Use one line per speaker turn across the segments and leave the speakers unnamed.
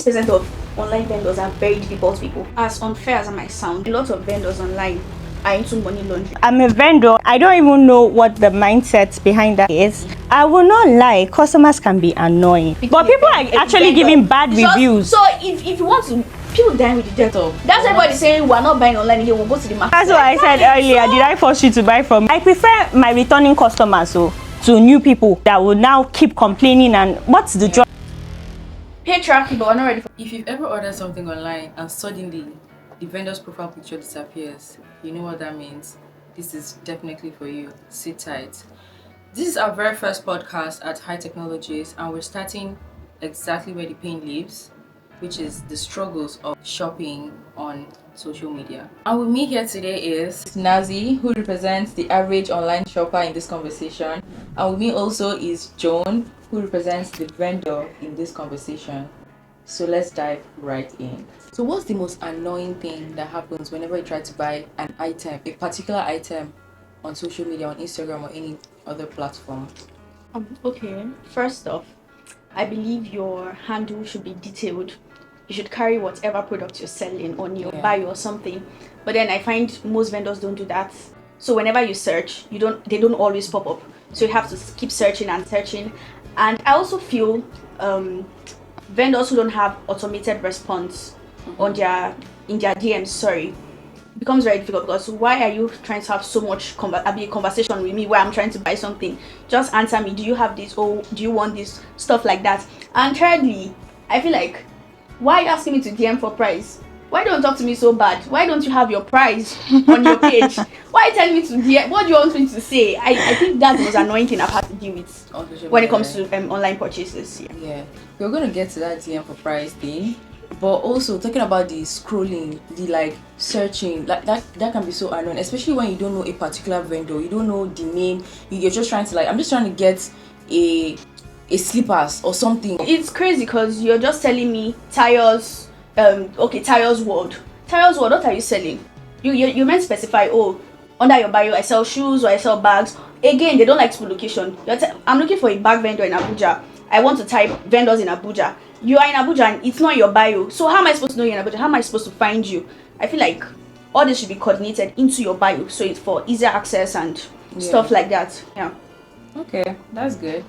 90% of online vendors are very difficult people. As unfair as I might sound, a lot of vendors online are into money laundering.
I'm a vendor. I don't even know what the mindset behind that is. I will not lie, customers can be annoying. But people are actually giving bad reviews.
So if you want to, people dying with the debt of. That's everybody saying we're not buying online again, we'll go to the market.
That's what I said earlier. Did I force you to buy from me? I prefer my returning customers to new people that will now keep complaining and what's the job?
Patriarchy, but we're not ready for.
If you've ever ordered something online and suddenly the vendor's profile picture disappears, you know what that means. This is definitely for you. Sit tight. This is our very first podcast at High Technologies, and we're starting exactly where the pain lives, which is the struggles of shopping on social media. And with me here today is Nazi, who represents the average online shopper in this conversation. And with me also is Joan, who represents the vendor in this conversation. So let's dive right in. So what's the most annoying thing that happens whenever you try to buy an item, a particular item on social media, on Instagram or any other platform?
Okay, first off, I believe your handle should be detailed. You should carry whatever product you're selling on your bio or something. But then I find most vendors don't do that. So whenever you search, they don't always pop up. So you have to keep searching and searching. And I also feel vendors who don't have automated response in their DMs, becomes very difficult, because why are you trying to have so much conversation with me where I'm trying to buy something? Just answer me. Do you have this? Oh, do you want this? Stuff like that. And thirdly, I feel like, why are you asking me to DM for price? Why don't you talk to me so bad? Why don't you have your price on your page? Why are you telling me to DM? What do you want me to say? I think that's the most annoying thing I've had to deal with when it comes to online purchases.
Yeah, we're going to get to that DM for price thing. But also talking about the scrolling, the searching, that can be so annoying, especially when you don't know a particular vendor, you don't know the name, you're just trying to I'm just trying to get a slippers or something.
It's crazy because you're just telling me tires, Tires World. Tires World, what are you selling? You meant specify, under your bio I sell shoes or I sell bags. Again, they don't like to put location. I'm looking for a bag vendor in Abuja. I want to type vendors in Abuja. You are in Abuja and it's not in your bio. So how am I supposed to know you're in Abuja? How am I supposed to find you? I feel like all this should be coordinated into your bio, so it's for easier access and stuff like that. Yeah.
Okay, that's good.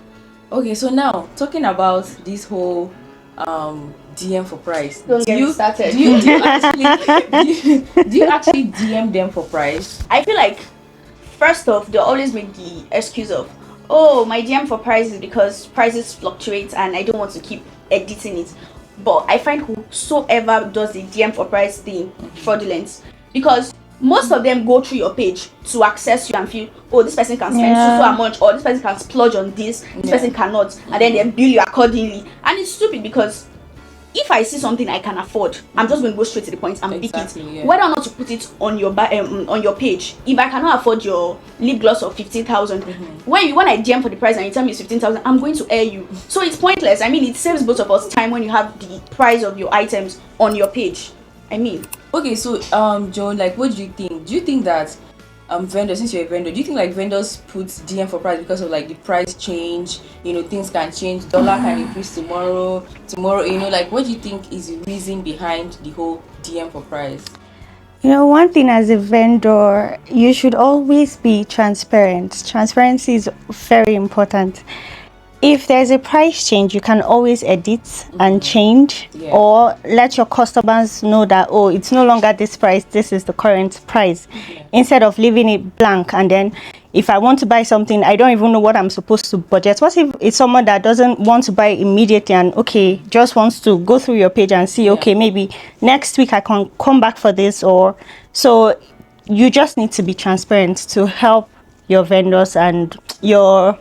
Okay, so now talking about this whole DM for price.
Don't get me started.
Do you actually DM them for price?
I feel like, first off, they'll always make the excuse of, my DM for price is because prices fluctuate and I don't want to keep editing it. But I find whosoever does the DM for price thing fraudulent, because most of them go through your page to access you and feel, this person can spend so much, or this person can splurge on this person cannot, and then they bill you accordingly. And it's stupid, because if I see something I can afford, I'm just going to go straight to the point and pick it. Whether or not to put it on your page. If I cannot afford your lip gloss of 15,000, when I DM for the price and you tell me it's 15,000, I'm going to air you. So it's pointless. I mean, it saves both of us time when you have the price of your items on your page.
Okay, so Joan, what do you think? Do you think that vendors, since you're a vendor, do you think vendors put DM for price because of the price change? Things can change, dollar can increase tomorrow, what do you think is the reason behind the whole DM for price?
One thing, as a vendor, you should always be transparent. Transparency is very important. If there's a price change, you can always edit and change, or let your customers know that, it's no longer this price, this is the current price, instead of leaving it blank. And then if I want to buy something, I don't even know what I'm supposed to budget. What if it's someone that doesn't want to buy immediately and just wants to go through your page and see, maybe next week I can come back for this, so you just need to be transparent to help your vendors and your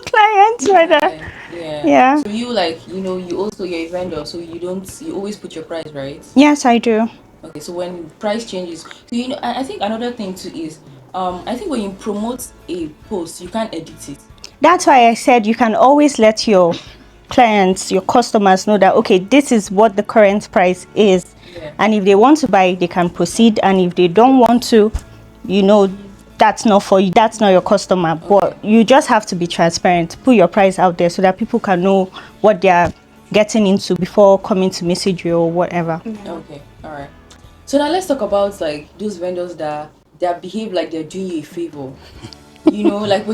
clients, rather. Yeah.
So you you're a vendor, so you always put your price, right?
Yes, I do.
Okay, so when price changes, so I think another thing too is I think when you promote a post, you can't edit it.
That's why I said you can always let your clients, your customers know that this is what the current price is, and if they want to buy, they can proceed, and if they don't want to, that's not for you, that's not your customer. But you just have to be transparent, put your price out there so that people can know what they're getting into before coming to message you or whatever.
Okay, all right. So now let's talk about like those vendors that behave like they're doing you a favor. Like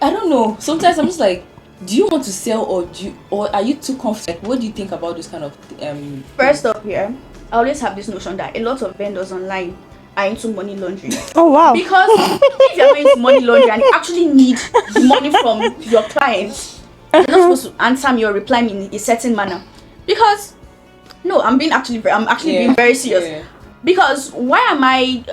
I don't know. Sometimes I'm just like, do you want to sell or are you too comfortable? Like, what do you think about this kind of
First off, I always have this notion that a lot of vendors online are into money laundering.
Oh wow.
Because if you're going into money laundering and you actually need the money from your clients, you're not supposed to answer me or reply me in a certain manner. Because no, I'm actually being very serious.
Yeah.
Because why am I've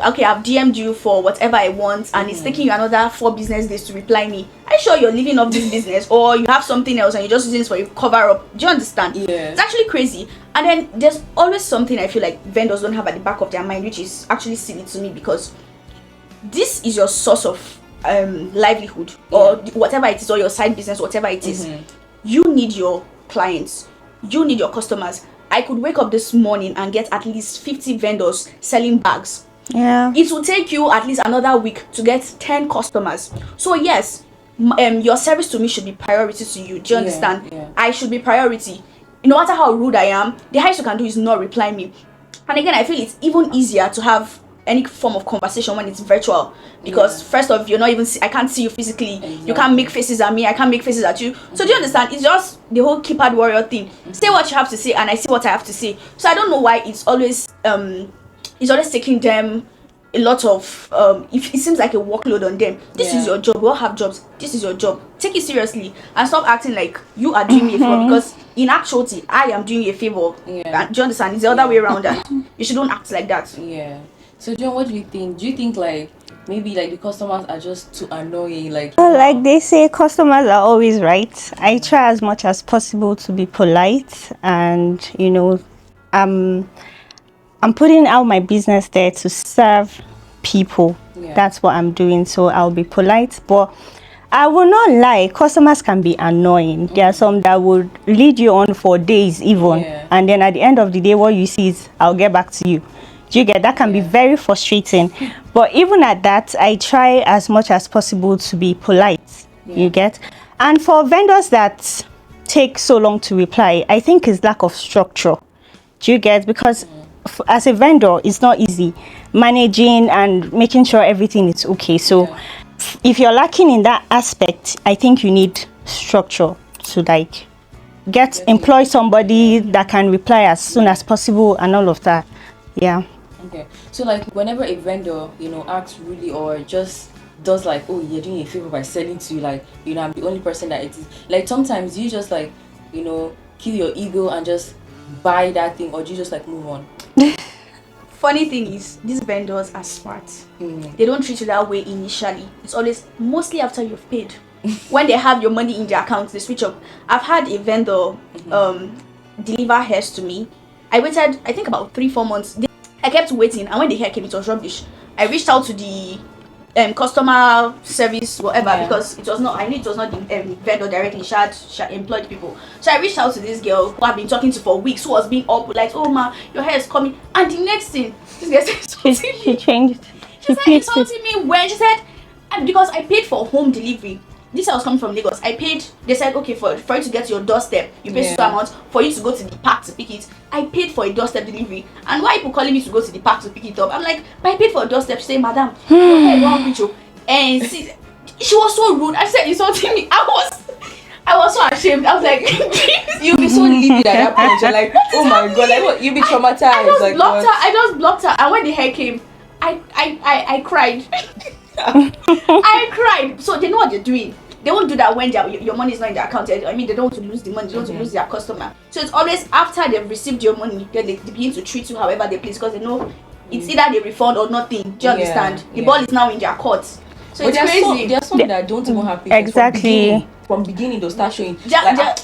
DM'd you for whatever I want and it's taking you another 4 business days to reply me? Are you sure you're living off this business or you have something else and you're just using this for a cover up? Do you understand?
Yeah.
It's actually crazy. And then there's always something I feel like vendors don't have at the back of their mind, which is actually silly to me, because this is your source of livelihood or whatever it is, or your side business, whatever it is. You need your clients, you need your customers. I could wake up this morning and get at least 50 vendors selling bags.
Yeah.
It will take you at least another week to get 10 customers. So yes, your service to me should be priority to you. Do you understand?
Yeah.
I should be priority. No matter how rude I am, the highest you can do is not reply me. And again, I feel it's even easier to have any form of conversation when it's virtual, because first off, you're not even I can't see you physically. Exactly. You can't make faces at me, I can't make faces at you. So do you understand? It's just the whole keypad warrior thing. Say what you have to say and I see what I have to say. So I don't know why it's always taking them a lot of it seems like a workload on them. This is your job. We all have jobs. This is your job. Take it seriously and stop acting like you are doing me a favor, because in actuality I am doing you a favor. And do you understand? It's the other way around, and you shouldn't act like that.
So John, what do you think? Do you think like maybe like the customers are just too annoying? Like
They say, customers are always right. I try as much as possible to be polite, and I'm putting out my business there to serve people. That's what I'm doing. So I'll be polite, but I will not lie, customers can be annoying. There are some that would lead you on for days even, and then at the end of the day what you see is, I'll get back to you. Do you get that? Can be very frustrating. But even at that, I try as much as possible to be polite. You get? And for vendors that take so long to reply, I think it's lack of structure. Do you get? Because as a vendor, it's not easy managing and making sure everything is okay. So if you're lacking in that aspect, I think you need structure to employ somebody that can reply as soon as possible and all of that.
Okay, so like whenever a vendor acts really or just does like, oh, you're doing a favor by selling to you, like I'm the only person that it is, like sometimes you just like kill your ego and just buy that thing, or do you just like move on?
Funny thing is, these vendors are smart. They don't treat you that way initially. It's always mostly after you've paid. When they have your money in their account, they switch up. I've had a vendor deliver hairs to me. I waited, I think about 3-4 months. I kept waiting, and when the hair came, it was rubbish. I reached out to the customer service, whatever, because I knew it was not the vendor directly. She had employed people. So I reached out to this girl who I've been talking to for weeks, who was being all polite. Oh ma, your hair is coming. And the next thing, this girl said
she changed.
She said insulting me when she said, because I paid for home delivery. This I was coming from Lagos. I paid. They said, okay, for you to get to your doorstep, you pay so amount. For you to go to the park to pick it, I paid for a doorstep delivery. And why people calling me to go to the park to pick it up? I'm like, but I paid for a doorstep. She said, madam, your hair wrong with you. And she was so rude. I said insulting me. I was so ashamed. I was like,
you'll be so livid at that point. You're like, oh my god, like what? You'll be traumatized.
I just blocked her. And when the hair came, I cried. I cried. So they know what they're doing. They won't do that when your money is not in their account. I mean, they don't want to lose the money. They don't want to lose their customer. So it's always after they've received your money, then they begin to treat you however they please, because they know it's either they refund or nothing. Do you understand? The ball is now in their court. So but it's crazy.
There are some that don't even have patience.
Exactly.
From beginning they'll start showing.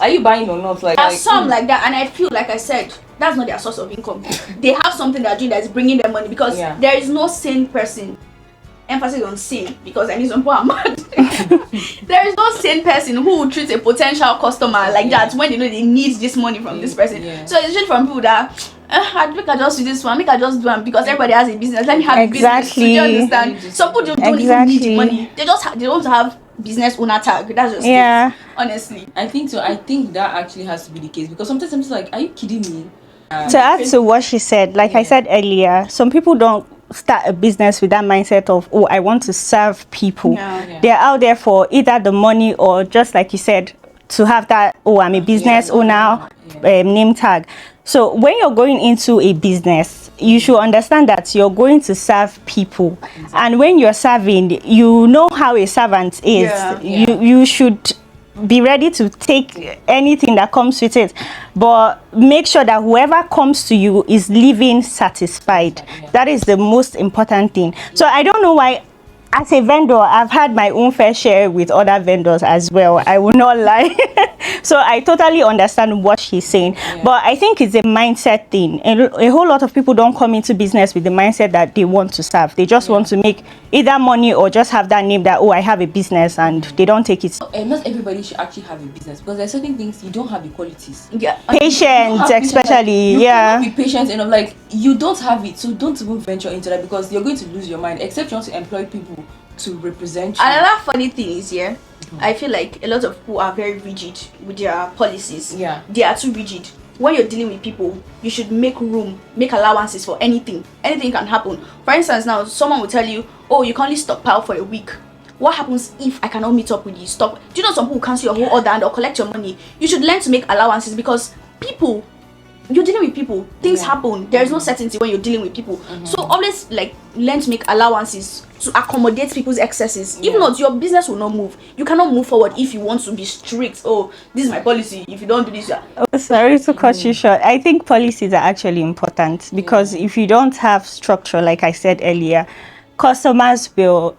Are you buying or not?
There are some like that, and I feel like I said, that's not their source of income. They have something they're doing that's bringing them money, because there is no sane person. Emphasis on sane, because I mean some people are mad. There is no sane person who would treat a potential customer like that when they know they need this money from this person. So it's just from people that make I just do this one, make I just do one, because everybody has a business. Let me have business. Do you understand? Some people don't even need the money. They don't have business owner tag. That's just it. Honestly.
I think so. I think that actually has to be the case because sometimes I'm just like, are you kidding me?
To add to what she said, like I said earlier, some people don't start a business with that mindset of, oh, I want to serve people.
Yeah.
They're out there for either the money or just like you said, to have that, oh, I'm a business owner name tag. So when you're going into a business, you should understand that you're going to serve people. And when you're serving, you know how a servant is. You should be ready to take anything that comes with it, but make sure that whoever comes to you is living satisfied. That is the most important thing. So I don't know why, as a vendor, I've had my own fair share with other vendors as well, I will not lie. So I totally understand what she's saying, but I think it's a mindset thing. A whole lot of people don't come into business with the mindset that they want to serve. They just want to make either money or just have that name that, oh, I have a business, and they don't take it.
Not everybody should actually have a business because there's certain things you don't have the qualities.
Patience, especially.
You cannot be patient enough. Like, you don't have it, so don't even venture into that because you're going to lose your mind. Except you want to employ people to represent you.
Another funny thing is I feel like a lot of people are very rigid with their policies. They are too rigid. When you're dealing with people, you should make room, make allowances for anything. Anything can happen. For instance, now someone will tell you, oh, you can only stockpile for a week. What happens if I cannot meet up with you? Stop. Do you know some people cancel your whole order and or collect your money? You should learn to make allowances because people, you're dealing with people, things happen. There is no certainty when you're dealing with people. So always like learn to make allowances to accommodate people's excesses. If not, your business will not move. You cannot move forward if you want to be strict. Oh, this is my policy. If you don't do this,
oh, sorry to cut you short. I think policies are actually important because if you don't have structure, like I said earlier,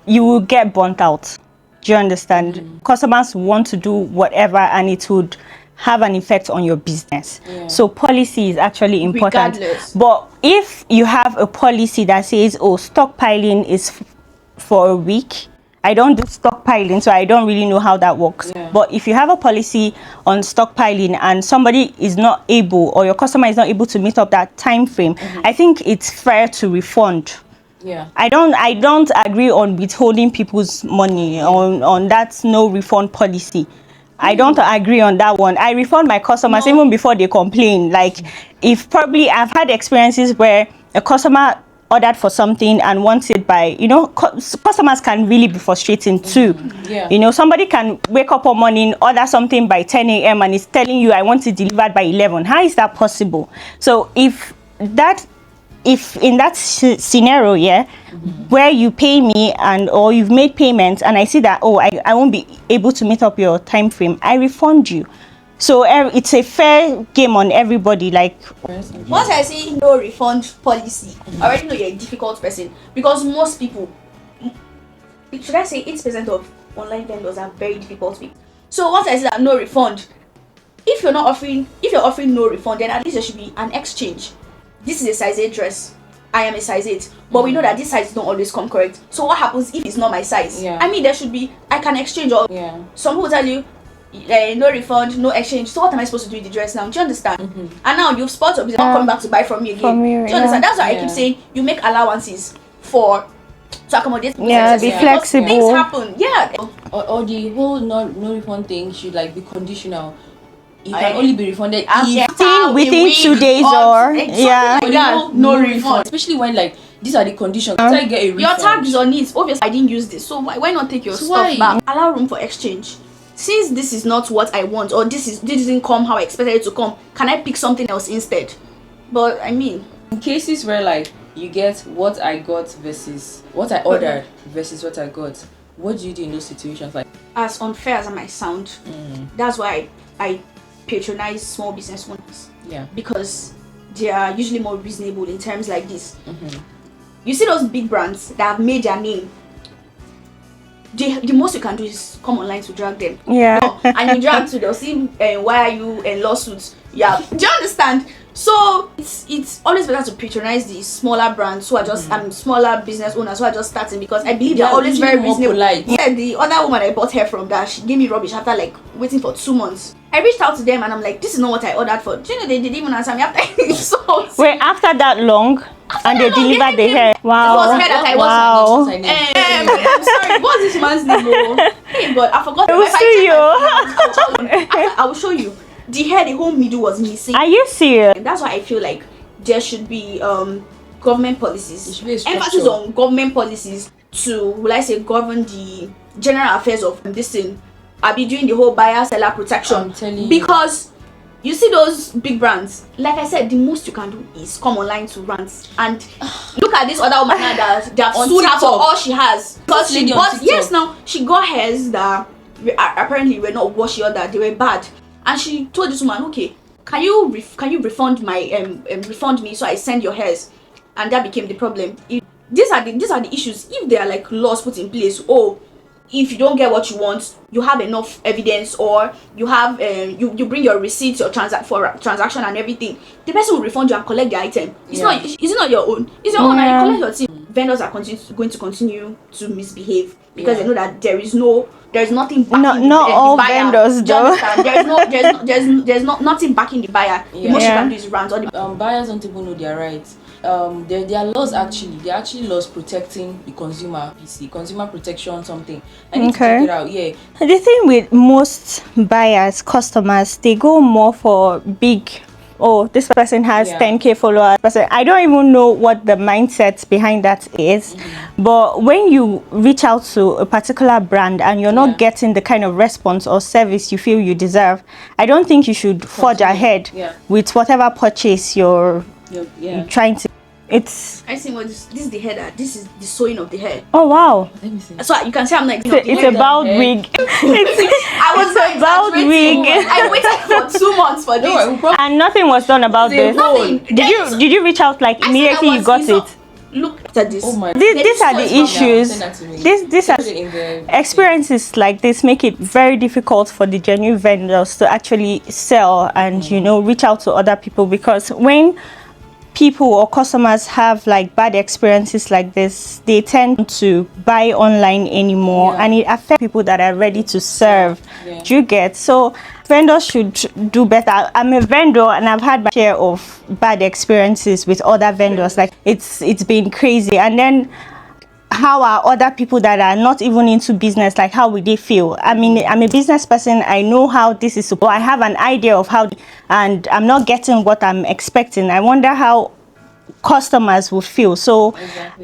you will get burnt out. Do you understand? Customers want to do whatever and it would have an effect on your business. So policy is actually important.
Regardless.
But if you have a policy that says, oh, stockpiling is for a week, I don't do stockpiling, so I don't really know how that works. But if you have a policy on stockpiling and somebody is not able, or your customer is not able to meet up that time frame, I think it's fair to refund. I don't agree on withholding people's money on that no refund policy. I don't agree on that one. I refund my customers even before they complain. Like, if probably I've had experiences where a customer ordered for something and wants it by, customers can really be frustrating too. Somebody can wake up one morning, order something by 10 a.m. and is telling you, I want it delivered by 11. How is that possible? So if in that scenario, where you pay me or you've made payments and I see that, oh, I won't be able to meet up your time frame, I refund you. So it's a fair game on everybody. Like,
once I see no refund policy, I already know you're a difficult person because most people, should I say 8% of online vendors are very difficult people. So once I see that no refund, if you're offering no refund, then at least there should be an exchange. This is a size 8 dress. I am a size 8. But we know that this size don't always come correct. So what happens if it's not my size? I mean, there should be, I can exchange or some people tell you, no refund, no exchange. So what am I supposed to do with the dress now? Do you understand? And now you've spot up, it's not coming back to buy from me again. Do you understand? That's why I keep saying you make allowances to accommodate people.
Be flexible.
Things happen.
Or the whole no refund thing should like be conditional. You can only be refunded
within 2 days or
no refund.
Especially when like these are the conditions. I get a refund.
Your tag is on it. Obviously, I didn't use this, so why not take your stuff back? Allow room for exchange. Since this is not what I want, or this didn't come how I expected it to come, can I pick something else instead? But I mean,
in cases where like you get what I got versus what I ordered versus what I got, what do you do in those situations? Like,
as unfair as I might sound, that's why I patronize small business owners. Because they are usually more reasonable in terms like this. You see those big brands that have made their name. The most you can do is come online to drag them. And you drag to, they'll see why are you in lawsuits. Do you understand? So it's always better to patronize the smaller brands who are just smaller business owners who are just starting, because I believe they're always very reasonable. The other woman I bought hair from, that she gave me rubbish after like waiting for 2 months. I reached out to them and I'm like, this is not what I ordered for. Do you know they didn't even answer me after?
Wait, after that long? And they delivered the hair. Wow.
It was hair that I was. I'm sorry. What's this man's name? Hey, but I forgot.
I will
If I
see
check
you.
my phone, I will show you. The hair, the whole middle was missing.
Are you serious?
And that's why I feel like there should be government policies.
There should be a
Emphasis
structure.
on government policies to, will I say, govern the general affairs of this thing. I'll be doing the whole buyer seller protection.
I'm telling you.
Because you see those big brands, like I said, the most you can do is come online to rant. And look at this other woman now that they have
On
sued her for
TikTok.
all she has. Because
This
she
lady on
bought,
TikTok.
yes, now she got hairs that apparently were not washy or that they were bad. And she told this woman, okay, can you refund my refund me so I send your hairs? And that became the problem. These are the issues. If there are like laws put in place, oh, if you don't get what you want, you have enough evidence, or you have you bring your receipts, your transaction and everything, the person will refund you and collect the item. It's not your own. It's your own, and you collect your thing. Vendors are going to continue to misbehave because they know that there is nothing backing
Not all
the buyer.
vendors,
Do you
though.
understand? There's nothing backing the buyer. The most you
Yeah.
can do is rant. Or the
Buyers don't even know their rights. There are laws actually. There are actually laws protecting the consumer. PC, consumer protection, something. I need to
Okay.
check it out. Yeah.
The thing with most buyers, customers, they go more for big. Oh, this person has
Yeah.
10K followers. I don't even know what the mindset behind that is. But when you reach out to a particular brand and you're not getting the kind of response or service you feel you deserve, I don't think you should forge ahead with whatever purchase you're trying to. It's
I see what this is the hair. This is the sewing of the hair.
oh wow,
Let me see.
So you can see I'm like
it's about wig.
I was
It's about
exaggerating.
wig.
I waited for 2 months for this.
No, we'll probably
And nothing was done about this.
Nothing.
Did you reach out like
I said
immediately
I
you
was-
got
saw-
it?
Look at this.
Oh my.
These are the
Send
issues.
that to me.
These are
Put it in the
experiences like this make it very difficult for the genuine vendors to actually sell and reach out to other people, because when people or customers have like bad experiences like this, they tend to buy online anymore, and it affects people that are ready to serve. Do you get? So vendors should do better. I'm a vendor and I've had my share of bad experiences with other vendors. Like it's been crazy. And then how are other people that are not even into business, like how would they feel? I mean, I'm a business person. I know how this is supposed. I have an idea of how, and I'm not getting what I'm expecting. I wonder how customers will feel. So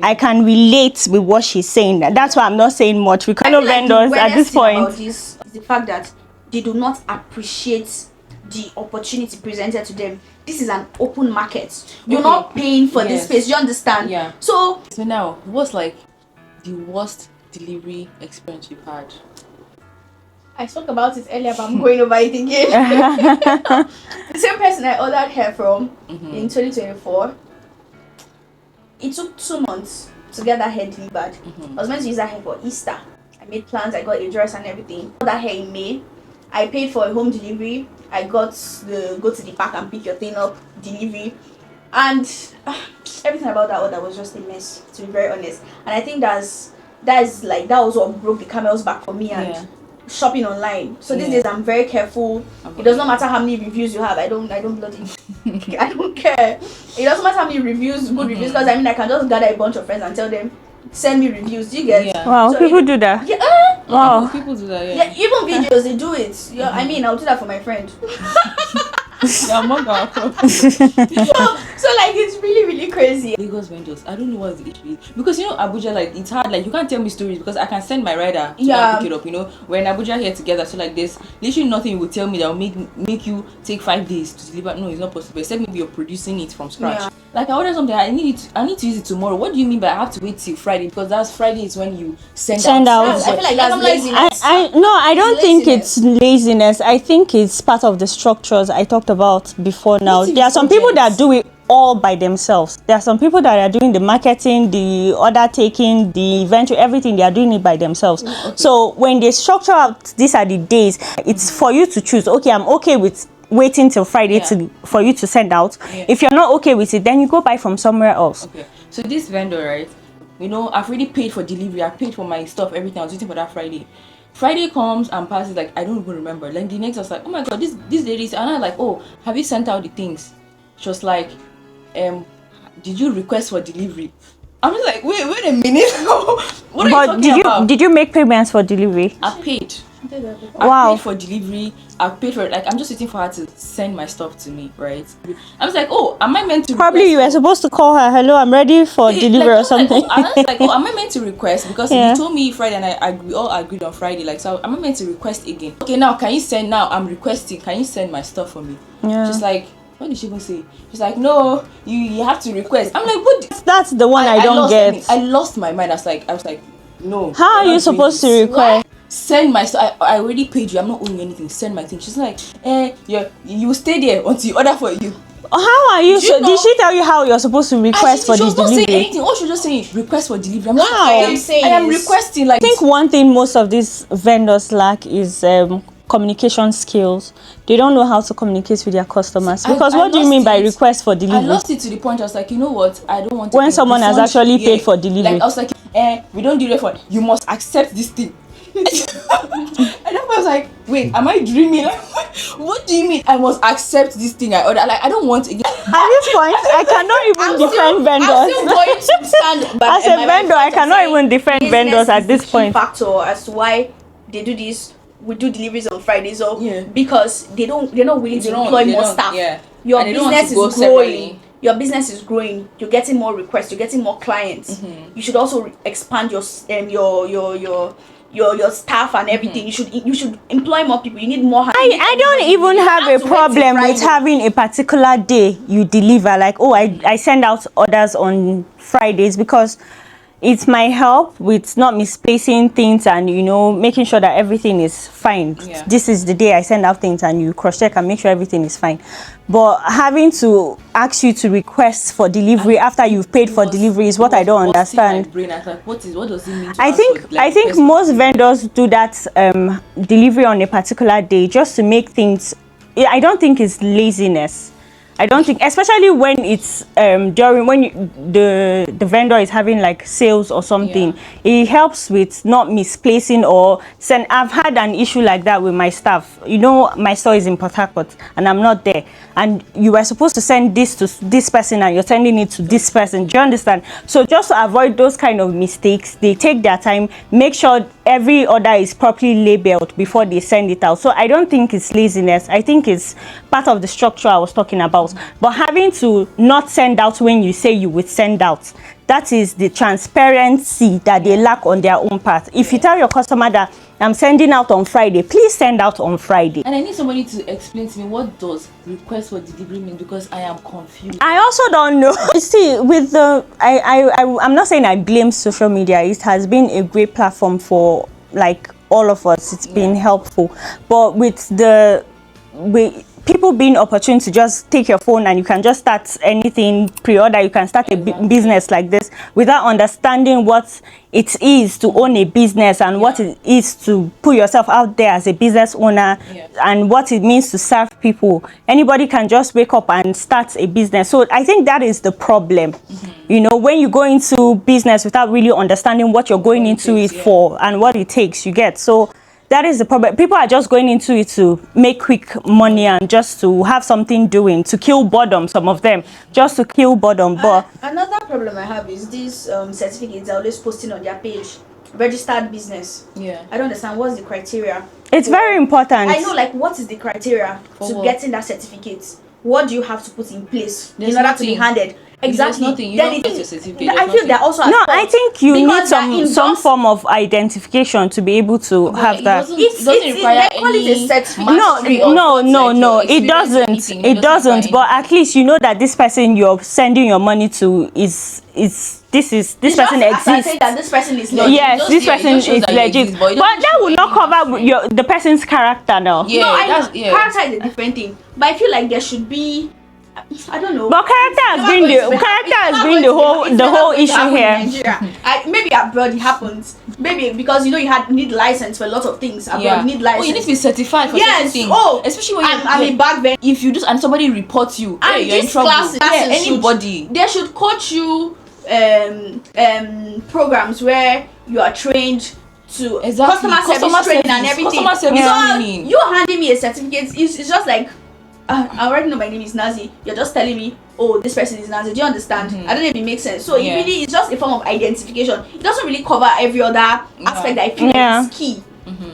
I can relate with what she's saying. That's why I'm not saying much. We call vendors at this point.
About this is the fact that they do not appreciate the opportunity presented to them. This is an open market. You're not paying for this space. You understand?
Yeah.
So
now, what's like the worst delivery experience you've had?
I spoke about it earlier, but I'm going over it again. The same person I ordered hair from in 2024. It took 2 months to get that hair delivered. I was meant to use that hair for Easter. I made plans, I got a dress and everything. I got that hair in May. I paid for a home delivery. I got the go to the park and pick your thing up delivery. And everything about that order was just a mess, to be very honest. And I think that was what broke the camel's back for me and shopping online. So these days I'm very careful. It does not matter how many reviews you have. I don't bloody I don't care. It doesn't matter how many reviews, good reviews, because I mean I can just gather a bunch of friends and tell them, send me reviews. Do you get?
Wow,
So
people do that.
Yeah.
Wow.
People do that.
Yeah, even videos they do it. Yeah, I mean I'll do that for my friend.
Yeah, manga.
So like it's really crazy.
Lagos vendors, I don't know what the issue is, because Abuja, like it's hard, like you can't tell me stories because I can send my rider to go and pick it up. We're in Abuja here together, so like there's literally nothing you will tell me that will make you take 5 days to deliver. No, it's not possible, except maybe you're producing it from scratch. Like I ordered something, I need to use it tomorrow. What do you mean by I have to wait till Friday? Because that's Friday is when you send out.
I feel like that's laziness.
I don't think it's laziness. I think it's part of the structures I talked about before now. There are some people that do it all by themselves. There are some people that are doing the marketing, the order taking, the inventory, everything. They are doing it by themselves. So when they structure out, these are the days, it's for you to choose. Okay, I'm okay with waiting till Friday for you to send out. If you're not okay with it, then you go buy from somewhere else.
Okay, so this vendor, right, I've already paid for delivery, I paid for my stuff, everything. I was waiting for that Friday. Friday comes and passes, like I don't even remember. Then the next I was like, oh my god, this lady, and I'm like, oh, have you sent out the things? She was like, did you request for delivery? I'm just like, wait a minute. What are you
But
talking about?
did you make payments for delivery?
I paid.
Wow.
I paid for delivery. I paid for it. Like, I'm just waiting for her to send my stuff to me, right? I was like, oh, am I meant to
Probably you were supposed to call her. Hello, I'm ready for delivery or something.
I was like, oh, am I meant to request? Because you told me Friday and we all agreed on Friday. Like, so am I meant to request again? Okay, now can you send? Now I'm requesting. Can you send my stuff for me?
Yeah.
She's like, what did she even say? She's like, no, you have to request. I'm like, what?
That's the one I don't get.
I lost my mind. I was like, no.
How are you supposed to request?
Send my stuff. I already paid you. I'm not owing you anything. Send my thing. She's like, you stay there until you order for you.
How are you? Did she tell you how you're supposed to request for the delivery?
She was not saying anything. All she was just saying, request for delivery.
Wow.
I am requesting. Like,
I think one thing most of these vendors lack is communication skills. They don't know how to communicate with their customers. Because what do you mean by request for delivery?
I lost it to the point I was like, you know what? I don't want to.
When someone has actually paid for delivery.
Like, I was like, we don't do that for. You must accept this thing. And then I was like, wait, am I dreaming? What do you mean I must accept this thing I ordered? Like, I don't want again.
At this point, I cannot even defend vendors.
I'm still going to stand
as a vendor, I cannot even defend vendors at this point.
Factor as to why they do this. We do deliveries on Fridays, or because they're not willing to employ more staff.
Yeah.
Your business is growing. Your business is growing. You're getting more requests. You're getting more clients.
Mm-hmm.
You should also expand your staff and everything. You should employ more people. You need more hands.
I don't even have a problem with having a particular day you deliver. Like, oh, I send out orders on Fridays because it might help with not misplacing things and, you know, making sure that everything is fine. Yeah. This is the day I send out things and you cross-check and make sure everything is fine. But having to ask you to request for delivery after you've paid for delivery is what I don't understand.
What does it mean?
I think most vendors do that delivery on a particular day just to make things. I don't think it's laziness. I don't think, especially when it's during the vendor is having like sales or something, it helps with not misplacing or send. I've had an issue like that with my staff. You know, my store is in Port Harcourt and I'm not there, and you were supposed to send this to this person and you're sending it to this person. Do you understand? So just to avoid those kind of mistakes, they take their time, make sure every order is properly labeled before they send it out. So I don't think it's laziness. I think it's part of the structure I was talking about. But having to not send out when you say you would send out, that is the transparency that they lack on their own part. If you tell your customer that I'm sending out on Friday, please send out on Friday.
And I need somebody to explain to me, what does request for delivery mean, because I am confused.
I also don't know. You see, with the I'm not saying I blame social media. It has been a great platform for like all of us. It's been helpful. But with people being opportune to just take your phone and you can just start anything, pre-order, you can start a business like this without understanding what it is to own a business and what it is to put yourself out there as a business owner and what it means to serve people. Anybody can just wake up and start a business. So I think that is the problem. You know, when you go into business without really understanding what you're going into it for and what it takes, you get. So that is the problem. People are just going into it to make quick money and just to have something doing, to kill boredom, some of them, just to kill boredom. But
another problem I have is these certificates are always posting on their page. Registered business. Yeah. I don't understand. What's the criteria?
It's very important.
I know, like, what is the criteria to getting that certificate? What do you have to put in place in order to be handed? Exactly.
Nothing. You don't get your certificate.
I feel that also.
No, I think you need some form of identification to be able to have that.
It doesn't require any certificate.
No. It doesn't. It doesn't. But at least you know that this person you're sending your money to is this person exists.
I say that this person is legit.
Yes, this person is legit. But that will not cover the person's character now.
Yeah, no, I know. Character is a different thing. But I feel like there should be. I don't know.
But character has been the whole issue here.
Maybe abroad it happens. Maybe because you know you need license for a lot of things. Abroad you need license.
Oh, you need to be certified for certain things.
Oh,
especially when
I mean back then.
If you do and somebody reports you, and you're in trouble. Anybody.
They should coach you programs where you are trained to customer service training and everything.
Customer service training.
You're handing me a certificate. It's just like I already know my name is Nazi. You're just telling me, oh, this person is Nazi. Do you understand? I don't know if it makes sense. So it really is just a form of identification. It doesn't really cover every other aspect that I feel is key.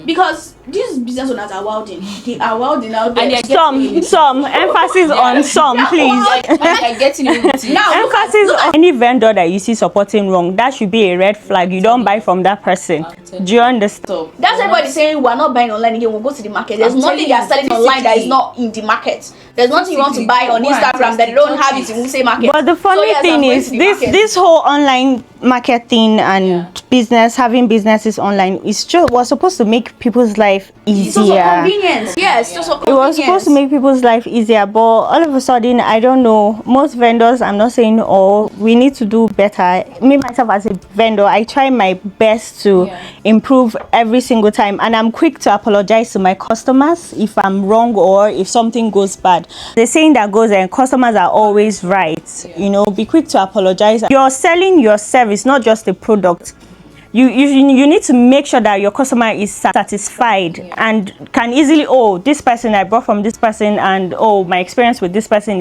Because these business owners are wilding. They are wilding out there.
And some emphasis on some, please.
I get in
now emphasis on any vendor that you see supporting wrong. That should be a red flag. You don't buy from that person. Do you understand?
That's everybody saying we're not buying online again. We'll go to the market. There's nothing they are selling online that is not in the market. There's nothing you want to buy on Instagram that they don't have it in Wuse market.
But the funny thing is, this whole online market thing and having businesses online was supposed to make people's life easier.
It's also convenience. Yes, it's also convenience.
It was supposed to make people's life easier, but all of a sudden, I don't know. Most vendors, I'm not saying we need to do better. Me myself as a vendor, I try my best to improve every single time, and I'm quick to apologize to my customers if I'm wrong or if something goes bad. The saying that goes, and customers are always right. You know, be quick to apologize. You're selling your service, not just a product. You need to make sure that your customer is satisfied and can easily, this person I bought from this person, and my experience with this person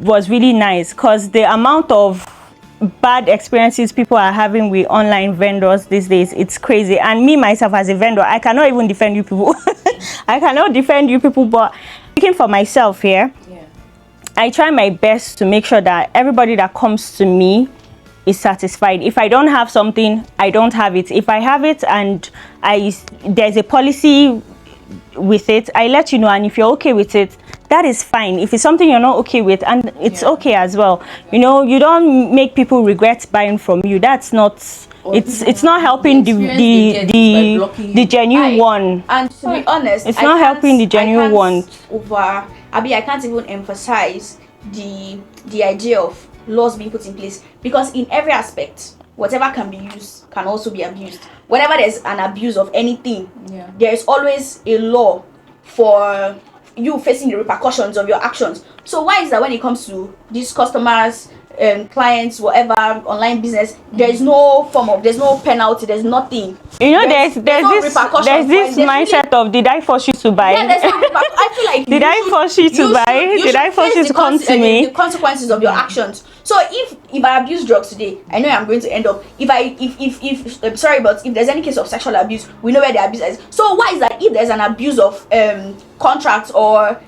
was really nice. Because the amount of bad experiences people are having with online vendors these days, it's crazy. And me myself as a vendor, I cannot even defend you people. I cannot defend you people, but speaking for myself here, I try my best to make sure that everybody that comes to me is satisfied. If I don't have something, I don't have it. If I have it and there's a policy with it, I let you know, and if you're okay with it, that is fine. If it's something you're not okay with, and it's okay as well. You know, you don't make people regret buying from you. That's not it's not helping the genuine one.
And to be honest,
it's not helping the genuine one.
I can't even emphasize the idea of laws being put in place, because in every aspect, whatever can be used can also be abused. Whenever there's an abuse of anything, there is always a law for you facing the repercussions of your actions. So why is that when it comes to these customers, clients, whatever, online business, there's no penalty, there's nothing.
You know, there's this mindset of, did I force you to buy?
Yeah, there's no I feel like
did I force you to buy? Did I force you to come to me?
The consequences of your actions. So if I abuse drugs today, I know I'm going to end up. If I'm sorry, but if there's any case of sexual abuse, we know where the abuse is. So why is that if there's an abuse of contracts or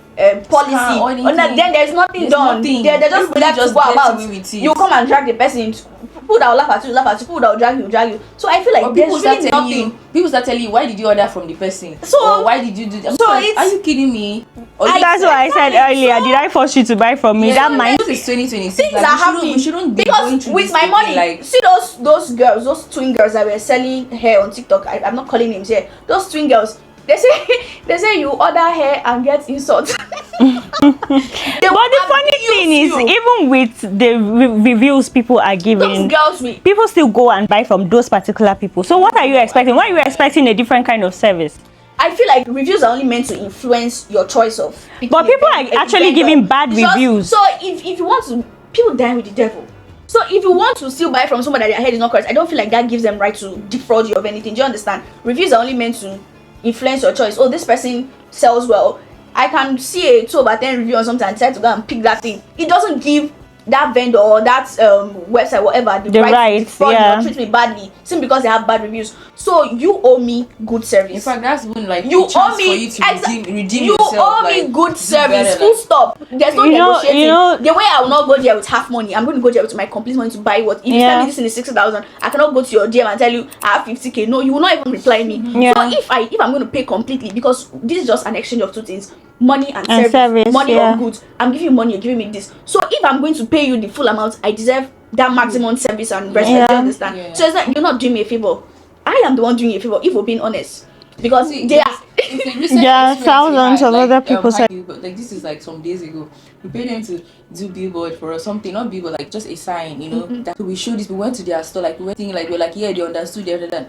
policy, then there's nothing done. They're just left to go about. You come and drag the person. People that will laugh at you, people that will drag you. So I feel like there's really nothing.
People start telling you, why did you order from the person? Or why did you do that? Are you kidding me?
That's what I said earlier. Did I force you to buy from me? That mindset.
This is 2026.
Things are happening.
We shouldn't be
because
going through
with
this
my money,
like,
see those girls, those twin girls that were selling hair on TikTok. I'm not calling names here. Those twin girls. They say you order hair and get insults.
But the funny thing is, even with the reviews people are giving, people still go and buy from those particular people. So what are you expecting? Why are you expecting a different kind of service?
I feel like reviews are only meant to influence your choice of.
But people are actually giving bad reviews.
So if you want to, people dine with the devil. So if you want to still buy from somebody that their head is not correct, I don't feel like that gives them right to defraud you of anything. Do you understand? Reviews are only meant to influence your choice. Oh, this person sells well. I can see a 2/10 review on something and decide to go and pick that thing. It doesn't give that vendor or that website, whatever, the right to defraud me or treat me badly simply because they have bad reviews. So you owe me good service.
In fact, that's when like
you owe me
for you to redeem
you
yourself.
You owe me good service. Full stop. There's no negotiating. The way I will not go there with half money, I'm going to go there with my complete money to buy what. If you tell me this in the 60,000, I cannot go to your DM and tell you I have 50k. No, you will not even reply me. So if I'm going to pay completely, because this is just an exchange of two things. Money and service. Money or goods. I'm giving you money, you're giving me this. So if I'm going to pay you the full amount, I deserve that maximum service and respect. You understand? So it's like you're not doing me a favor. I am the one doing you a favor, if we're being honest. Because there
are thousands of other people
like this is like some days ago. We paid them to do billboard for us, something, not billboard, like just a sign, you know, that we showed this. We went to their store, like we were thinking, like we're like, yeah, they understood that.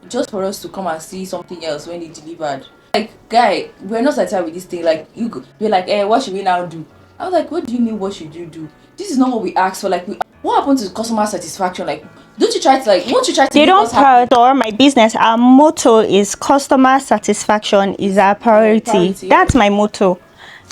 Just for us to come and see something else when they delivered. Like, guy, we're not satisfied with this thing. Like, we're like, what should we now do? I was like, what do you mean, what should you do? This is not what we asked for. Like, what happened to customer satisfaction? Like, won't you try to
they don't prioritize my business. Our motto is customer satisfaction is our priority. That's my motto.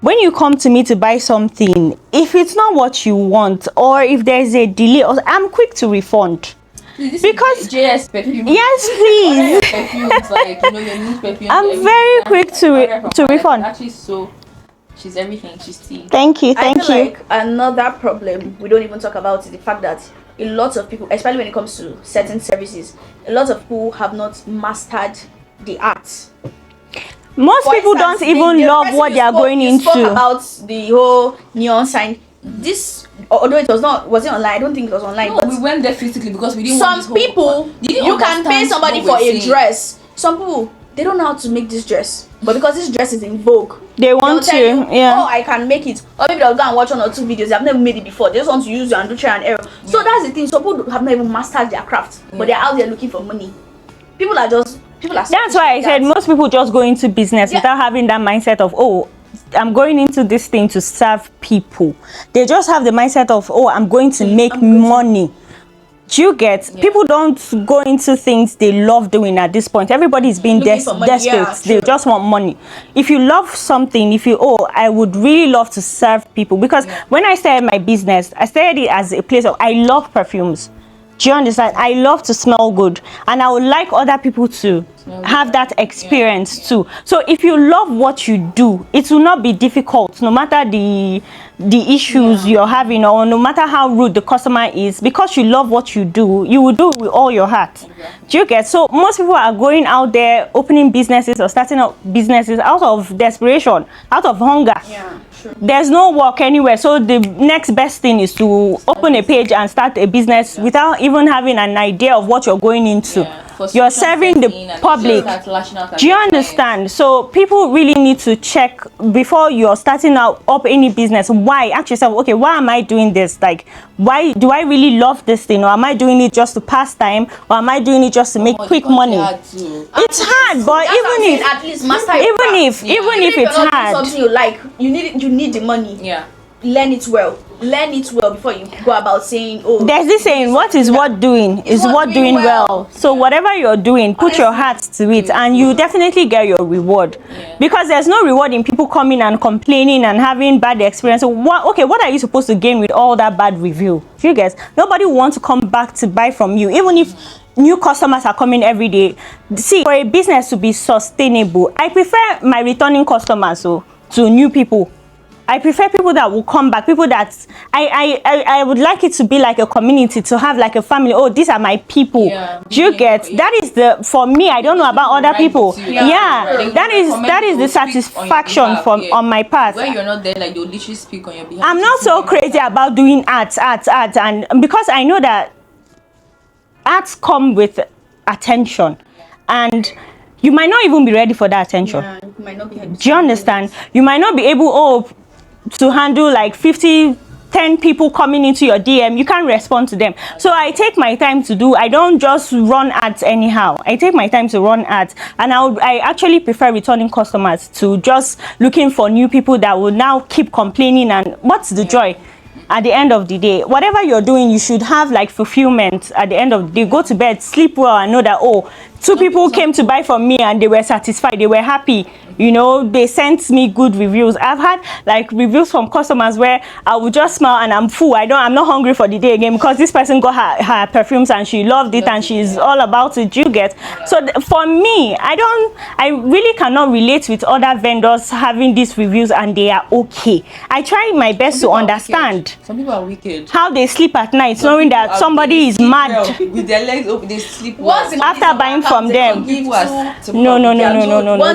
when you come to me to buy something, if it's not what you want, or if there's a delay, I'm quick to refund. Because
JS perfume.
Yes, please.
Perfumes, like, you know, your new perfume.
I'm very quick to refund.
Actually, so she's everything. She's tea.
Thank you.
I feel like another problem we don't even talk about is the fact that a lot of people, especially when it comes to certain services, a lot of people have not mastered the art.
Most
For
people
instance,
don't even
the
love
person
what
you
they are
spoke-
going
you spoke
into.
about the whole neon sign. This, although it was it online? I don't think it was online.
No,
but
we went there physically because we didn't want this
some
whole-
people,
They didn't
you can pay
understand
somebody
what
for
we're
a
saying.
dress. Some people, they don't know how to make this dress, but because this dress is in vogue,
They want
they'll tell
to,
you,
yeah.
oh, I can make it. Or maybe they'll go and watch 1 or 2 videos. They've never made it before. They just want to use it and do trial and error. So that's the thing. Some people have not even mastered their craft, but they're out there looking for money. People are.
That's why I said most people just go into business without having that mindset of, oh, I'm going into this thing to serve people. They just have the mindset of, oh, I'm going to make money. Do you get? People don't go into things they love doing at this point. Everybody's being
Looking for money,
desperate.
yeah,
They
true.
just want money. If you love something, I would really love to serve people. Because when I started my business, I started it as a place of, I love perfumes. Do you understand? I love to smell good, and I would like other people to have that experience too. So if you love what you do, it will not be difficult, no matter the issues you're having, or no matter how rude the customer is. Because you love what you do, you will do it with all your heart. Do you get? So most people are going out there opening businesses or starting up businesses out of desperation, out of hunger.
Yeah, sure.
There's no work anywhere, so the next best thing is to open a page and start a business without even having an idea of what you're going into. You're serving the public. Do you understand? So people really need to check before you're starting up any business. Why? Ask yourself, okay, why am I doing this? Like, why do I really love this thing? Or am I doing it just to pass time? Or am I doing it just to make quick money? It's hard, but even if
at least master your craft.
even if
you're
it's
not doing
hard,
something you like, you need the money.
Yeah.
Learn it well before you go about saying, oh,
there's this saying, what is what doing is what doing well. So whatever you're doing, put your heart to it, and you definitely get your reward. Because there's no reward in people coming and complaining and having bad experience. So what are you supposed to gain with all that bad review? You guys, nobody wants to come back to buy from you, even if new customers are coming every day. See, for a business to be sustainable, I prefer my returning customers to new people. I prefer people that will come back, people that I would like it to be like a community, to have like a family. Oh, these are my people.
Yeah.
Do you get? That is for me. I don't know about other people.
Yeah.
That is the satisfaction on my part.
When you're not there, like they'll literally speak on your behalf.
I'm not so crazy about doing art, and because I know that arts come with attention, and you might not even be ready for that attention.
Yeah, you might not be.
Do you understand? You might not be able to handle like 10 people coming into your DM. You can't respond to them. So I take my time I don't just run ads anyhow. I take my time to run ads, and I actually prefer returning customers to just looking for new people that will now keep complaining. And what's the joy? At the end of the day, whatever you're doing, you should have like fulfillment at the end of the day. Go to bed, sleep well, and know that, oh, 2 people came to buy from me and they were satisfied, they were happy. You know, they sent me good reviews. I've had like reviews from customers where I would just smile and I'm full. I'm not hungry for the day again, because this person got her perfumes and she loved it and she's all about it. You get? So for me, I really cannot relate with other vendors having these reviews and they are okay. I try my best to understand.
Some people are wicked.
How they sleep at night, knowing that somebody is mad.
With their legs open, they sleep well.
After buying from them. No.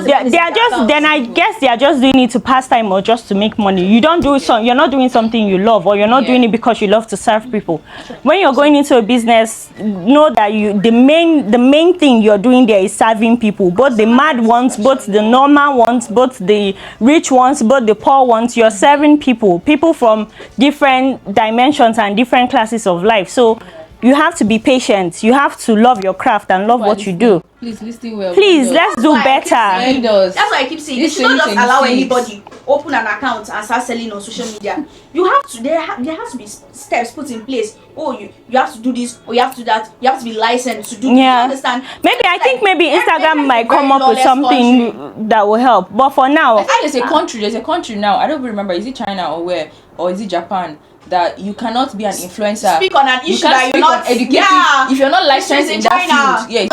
They are just, then I guess they are just doing it to pass time or just to make money. You're not doing something you love, or you're not doing it because you love to serve people. When you're going into a business, know that the main thing you're doing there is serving people, both the mad ones, both the normal ones, both the rich ones, both the poor ones. You're serving people from different dimensions and different classes of life. So you have to be patient. You have to love your craft and love what you do.
Please listen well.
Please, let's do better.
Vendors.
That's why I keep saying they should not just allow anybody open an account and start selling on social media. You have to there has to be steps put in place. Oh, you have to do this, or you have to do that. You have to be licensed to do this. You understand?
Maybe I think maybe Instagram might come up with something that will help. But for now,
I think there's a country now. I don't even remember. Is it China or where, or is it Japan? That you cannot be an influencer.
Speak on an issue that you're not
educated. Yeah. If you're not licensed in that field,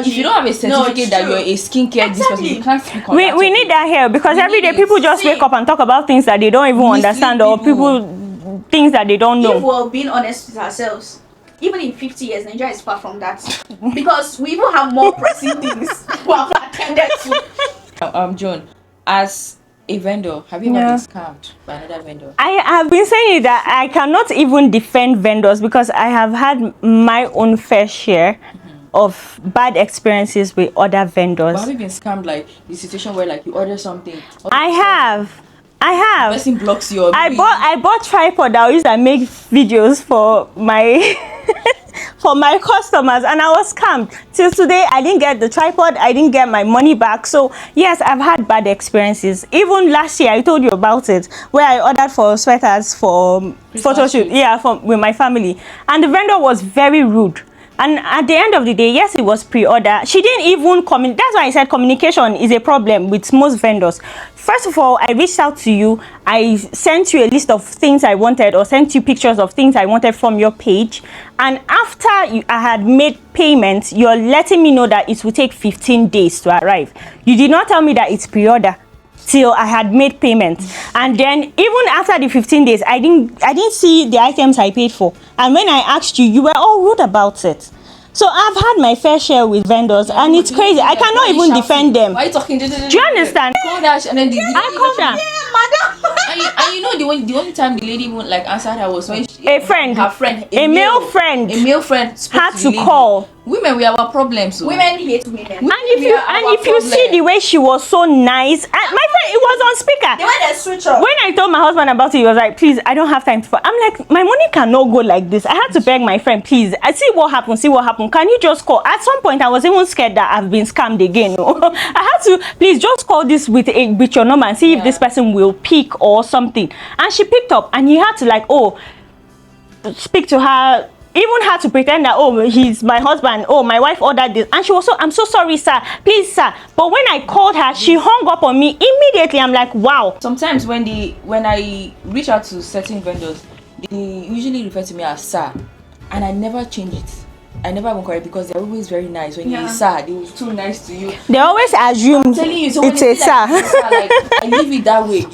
if you don't have a certificate that you're a skincare this person, you can't speak on that.
We need that here because every day people just wake up and talk about things that they don't even understand, or people things that they don't know.
If we're being honest with ourselves, even in 50 years, Nigeria is far from that because we even have more pressing things we have attended to.
Joan, as a vendor, have you ever been scammed by another vendor?
I have been saying that I cannot even defend vendors because I have had my own fair share of bad experiences with other vendors.
But have you been scammed, like the situation where like you order something?
I have.
The person blocks you.
I bought tripod that I used to make videos for my for my customers, and I was scammed. Till today, I didn't get the tripod. I didn't get my money back. So yes, I've had bad experiences. Even last year, I told you about it, where I ordered for sweaters for photo shoot. Yeah, with my family, and the vendor was very rude. And at the end of the day, yes, it was pre-order. She didn't even communicate. That's why I said communication is a problem with most vendors. First of all, I reached out to you. I sent you a list of things I wanted, or sent you pictures of things I wanted from your page. And after I had made payment, you're letting me know that it will take 15 days to arrive. You did not tell me that it's pre-order till I had made payment. And then even after the 15 days, I didn't see the items I paid for. And when I asked you, you were all rude about it. So I've had my fair share with vendors, and it's crazy. I cannot even defend them.
Why are you talking? Do
you understand?
Call that, and then
I called her.
Yeah, madam.
And you know the only time the lady won't like answer her was when
her friend, a male friend had to call.
Women, we have our problems. So.
Women hate women.
And if you see the way she was so nice, my friend, it was on speaker.
The way they switch up.
When I told my husband about it, he was like, "Please, I don't have time for." I'm like, my money cannot go like this. I had to beg my friend, "Please, I see what happened. Can you just call?" At some point, I was even scared that I've been scammed again. I had to, please, just call this with your number and see if this person will pick or something. And she picked up, and he had to speak to her. Even had to pretend that, oh, he's my husband, oh, my wife ordered this, and she was I'm so sorry, sir, please, sir. But when I called her, she hung up on me immediately. I'm like, wow.
Sometimes when I reach out to certain vendors, they usually refer to me as sir, and I never change it. I never even correct because they're always very nice. When you're sir, they're too nice to you.
They always assume it's a sir.
Like, I leave it that way,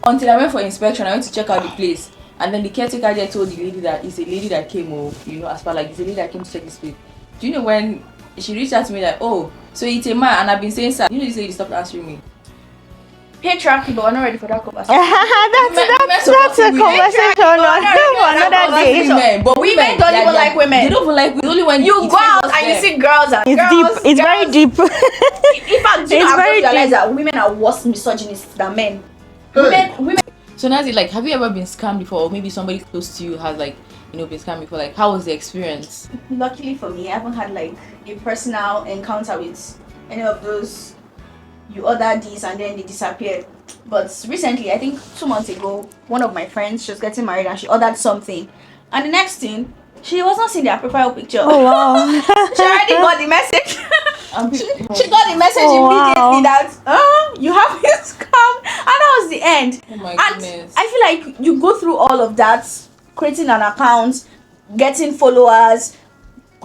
until I went for inspection. I went to check out the place. And then the caretaker there told the lady that it's a lady that came, as far like it's a lady that came to check this place. Do you know when she reached out to me like, oh, so it's a man, and I've been saying, sir, this lady stopped answering me.
Patriarchy, but we're not ready for that conversation.
that's a conversation on another day.
But women
don't even like women.
They don't even like women. Only when
you go out and you see girls and
it's
girls.
Deep. It's very deep.
In fact, do you know, I've realized that women are worse misogynists than men. Women.
So Nazi, like, have you ever been scammed before, or maybe somebody close to you has been scammed before? Like, how was the experience?
Luckily for me, I haven't had like a personal encounter with any of those. You order this and then they disappeared. But recently, I think 2 months ago, one of my friends, she was getting married and she ordered something, and the next thing, she was not seeing their profile picture.
Oh wow!
She already got the message. She got the message immediately that you have been scammed, and that was the end.
Oh my goodness!
I feel like you go through all of that, creating an account, getting followers.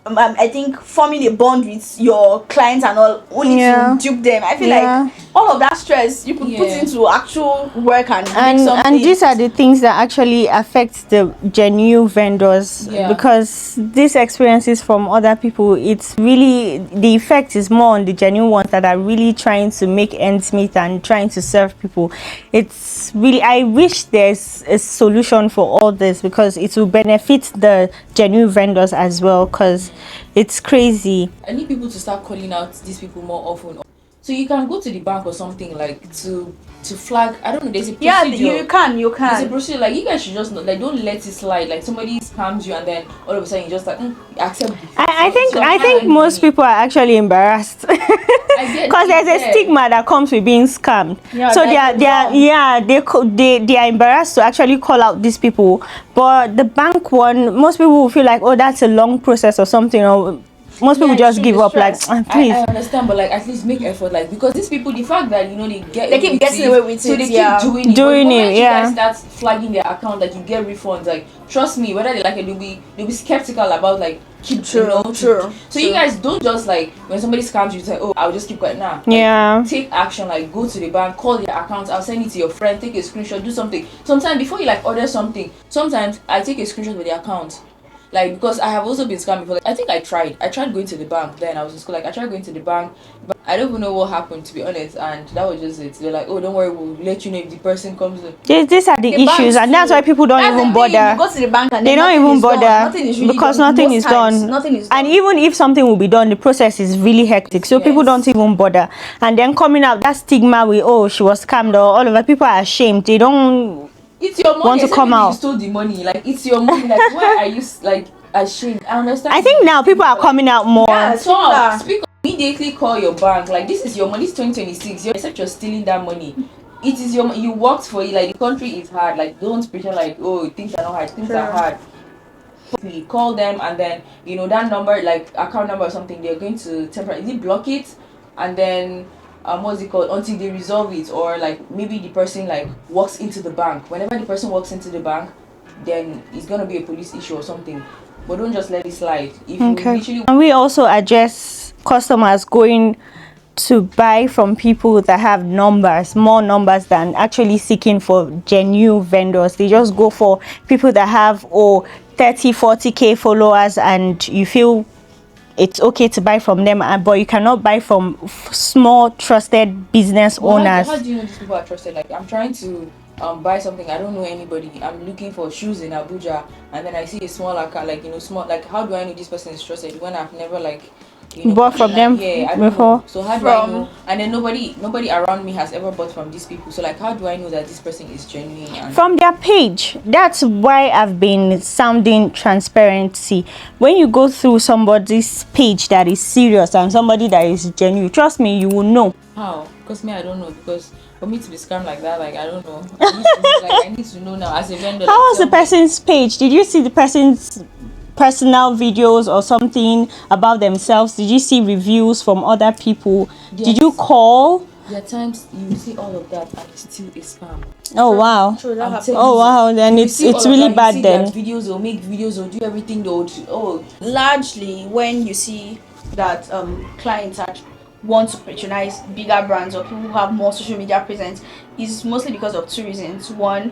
I think forming a bond with your clients and all, only to dupe them. I feel like all of that stress you could put into actual work and make something.
And these are the things that actually affect the genuine vendors, because these experiences from other people, it's really, the effect is more on the genuine ones that are really trying to make ends meet and trying to serve people. It's really, I wish there's a solution for all this, because it will benefit the genuine vendors as well, because it's crazy.
I need people to start calling out these people more often. So you can go to the bank or something like to flag. I don't know. There's a procedure.
Yeah, you can.
There's a procedure. Like you guys should just not, like, don't let it slide. Like somebody scams you and then all of a sudden you just like accept.
I think most people are actually embarrassed because there's a stigma that comes with being scammed.
Yeah,
so they are embarrassed to actually call out these people. But the bank one, most people will feel like, oh, that's a long process or something, or most people just give up. Like, please.
I understand, but like at least make effort, like, because these people, the fact that they
keep getting away with
so
it,
they
yeah.
keep
doing it.
You guys start flagging their account, like you get refunds. Like trust me, whether they like it, they'll be skeptical about like keep
True.
So you guys don't just like when somebody scams you say, oh, I'll just keep quiet. Nah.
Yeah.
Take action. Like go to the bank, call their account. I'll send it to your friend. Take a screenshot. Do something. Sometimes before you like order something, sometimes I take a screenshot with the account. Like, because I have also been scammed before. Like, I think I tried going to the bank. Then I was in school. Like, I tried going to the bank, but I don't even know what happened, to be honest. And that was just it. They're like, oh, don't worry, we'll let you know if the person comes in.
These are the issues, and that's why people don't even bother.
You go to the bank and
they don't even bother because nothing is done.
Nothing is done.
And even if something will be done, the process is really hectic. So people don't even bother. And then coming out that stigma with, oh, she was scammed, or all of that, people are ashamed. They don't.
It's your money.
Want to come out.
You stole the money. Like, it's your money. Like, why are you like ashamed? I understand.
I think now people are coming out more.
Yeah,
speak up. Immediately call your bank. Like, this is your money. It's 2026. Except you're stealing that money. It is your. You worked for it. Like, the country is hard. Like, don't pretend like, oh, things are not hard. Things are hard. Call them, and then that number, like account number or something, they're going to temporarily block it, and then what's it called, until they resolve it, or like maybe the person like walks into the bank. Whenever the person walks into the bank, then it's gonna be a police issue or something. But don't just let it slide. If you literally.
And we also address customers going to buy from people that have more numbers than actually seeking for genuine vendors. They just go for people that have 30-40k followers, and you feel it's okay to buy from them, but you cannot buy from small trusted business owners.
How do you know these people are trusted? Like, I'm trying to buy something, I don't know anybody. I'm looking for shoes in Abuja, and then I see a small account, like small. Like, how do I know this person is trusted when I've never
bought from them before?
So how do I know? And then nobody around me has ever bought from these people. So like, how do I know that this person is genuine? And
from their page. That's why I've been sounding transparency. When you go through somebody's page that is serious and somebody that is genuine, trust me, you will know.
How? Because me, I don't know. Because for me to be scammed like that, like, I don't know. I need to know now as a vendor.
How was the person's page? Did you see the person's personal videos or something about themselves? Did you see reviews from other people?
Yes.
Did you call?
There are times you see all of that and it's still a scam.
Oh wow.
True, that happens.
Oh wow, then it's really bad then.
Videos, they'll make videos, they'll do everything,
largely when you see that clients want to patronize bigger brands or people who have more social media presence, is mostly because of two reasons. One,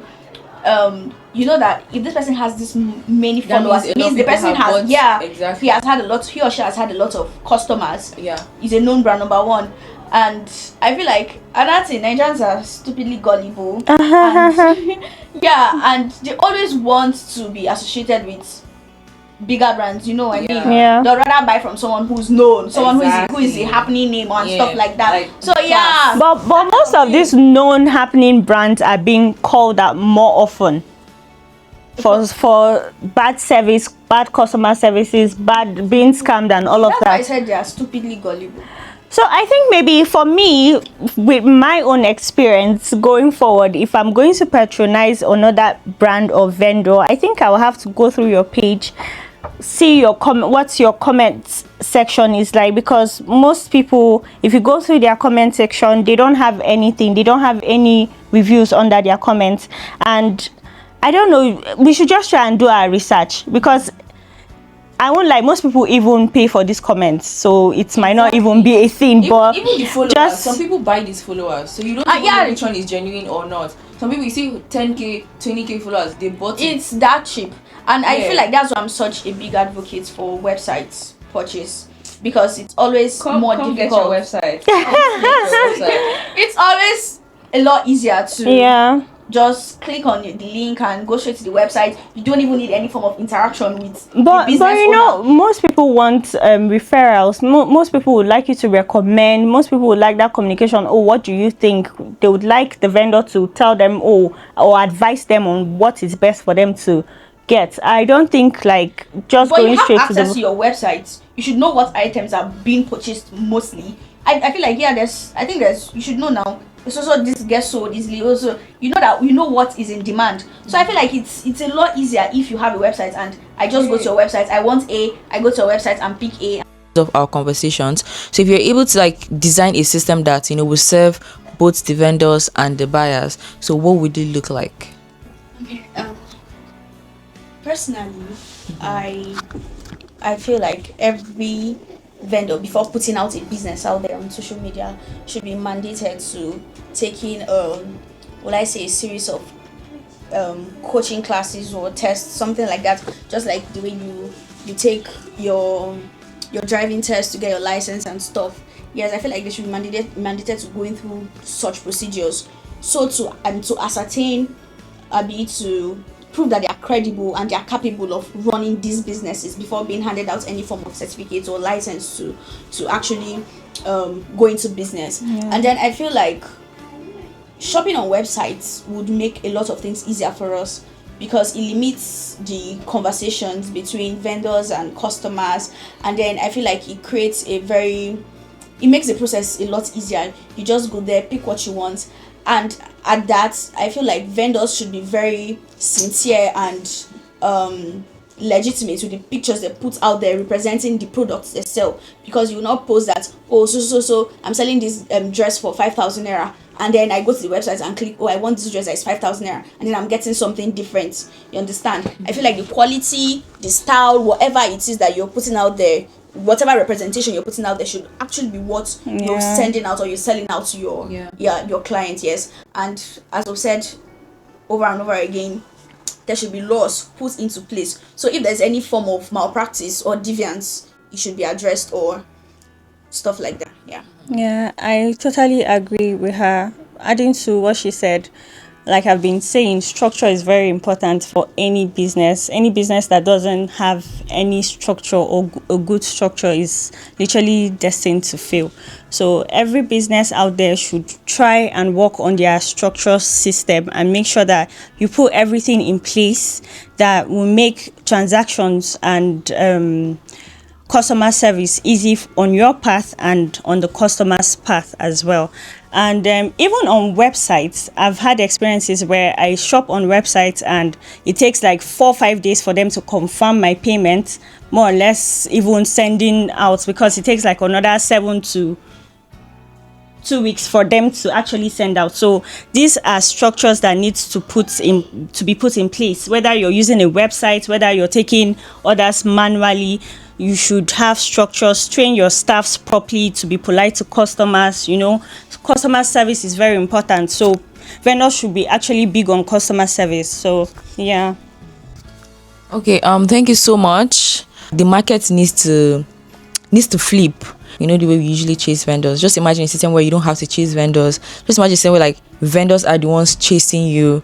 you know that if this person has this many followers, it means the person has
exactly.
he or she has had a lot of customers.
Yeah,
he's a known brand, number one. And I feel like another thing, Nigerians are stupidly gullible. And, and they always want to be associated with bigger brands, I mean.
Yeah.
They'll rather buy from someone who's known, someone who is a happening name and stuff like that. Like, so
But most of these known happening brands are being called out more often for bad service, bad customer services, bad being scammed and all of that.
I said they are stupidly gullible.
So I think maybe for me, with my own experience going forward, if I'm going to patronize another brand or vendor, I think I will have to go through your page, see your what your comment section is like, because most people, if you go through their comment section, they don't have anything, they don't have any reviews under their comments. And I don't know, we should just try and do our research, because I won't lie, most people even pay for these comments, so it might not even be a thing. But
even the followers, some people buy these followers, so you don't know which one is genuine or not. Some people, you see 10k, 20k followers, they bought it.
It's that cheap, and I feel like that's why I'm such a big advocate for websites purchase, because it's always more difficult.
Get your website.
It's always a lot easier to just click on the link and go straight to the website. You don't even need any form of interaction with
But
the business
you know,
owner.
most people want referrals. Most people would like you to recommend. Most people would like that communication. Oh, what do you think? They would like the vendor to tell them, oh, or advise them on what is best for them to get. I don't think like just
But
going
you have
straight to
access to
the.
your website. You should know what items are being purchased mostly. I feel like, yeah, you should know now. It's also this gets sold easily. Also, you know that you know what is in demand. So I feel like it's a lot easier if you have a website and I just go to your website. I want A, I go to your website and pick A.
Of our conversations. So if you're able to like design a system that will serve both the vendors and the buyers, so what would it look like?
Okay. Personally, I feel like every vendor, before putting out a business out there on social media, should be mandated to taking will I say a series of coaching classes or tests, something like that. Just like the way you take your driving test to get your license and stuff. Yes, I feel like they should be mandated to going through such procedures, so to ascertain, be to prove that they are credible and they are capable of running these businesses before being handed out any form of certificate or license to actually go into business. And then I feel like shopping on websites would make a lot of things easier for us because it limits the conversations between vendors and customers, and then I feel like it makes the process a lot easier. You just go there, pick what you want, and at that I feel like vendors should be very sincere and legitimate with the pictures they put out there representing the products they sell, because you will not post that, oh, so I'm selling this dress for 5,000 naira, and then I go to the website and click, oh, I want this dress that is 5,000 naira, and then I'm getting something different. You understand? I feel like the quality, the style, whatever it is that you're putting out there, whatever representation you're putting out there should actually be what you're sending out or you're selling out to your client. Yes. And as I've said over and over again, there should be laws put into place, so if there's any form of malpractice or deviance, it should be addressed or stuff like that.
Yeah, I totally agree with her. Adding to what she said, like I've been saying, structure is very important for any business. Any business that doesn't have any structure or a good structure is literally destined to fail. So every business out there should try and work on their structure system and make sure that you put everything in place that will make transactions and customer service easy on your path and on the customer's path as well. And even on websites, I've had experiences where I shop on websites and it takes like 4 or 5 days for them to confirm my payment, more or less even sending out, because it takes like another 7 to 2 weeks for them to actually send out. So these are structures that need to be put in place. Whether you're using a website, whether you're taking orders manually, you should have structures. Train your staffs properly to be polite to customers. Customer service is very important, so vendors should be actually big on customer service. So yeah.
Okay, thank you so much. The market needs to flip. The way we usually chase vendors. Just imagine a system where you don't have to chase vendors. Just imagine a system where like vendors are the ones chasing you.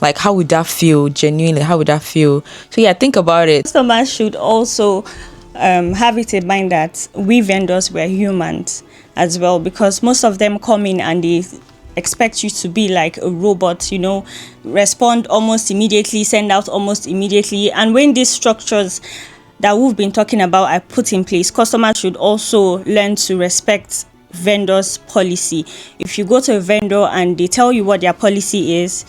Like, how would that feel? Genuinely, how would that feel? So yeah, think about it.
Customers should also have it in mind that we vendors, we're humans as well, because most of them come in and they expect you to be like a robot, respond almost immediately, send out almost immediately. And when these structures that we've been talking about are put in place, customers should also learn to respect vendors' policy. If you go to a vendor and they tell you what their policy is,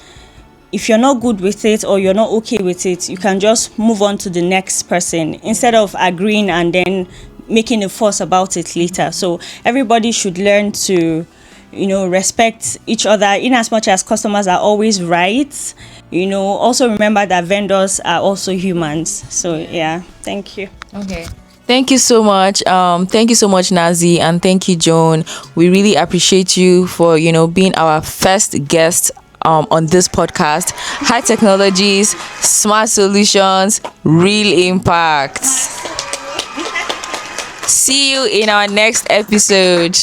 if you're not good with it or you're not okay with it, you can just move on to the next person instead of agreeing and then making a fuss about it later. So everybody should learn to, respect each other, in as much as customers are always right. Also remember that vendors are also humans. So yeah, thank you.
Okay. Thank you so much. Thank you so much, Nazi, and thank you, Joan. We really appreciate you for, being our first guest on this podcast. High technologies, smart solutions, real impact. See you in our next episode.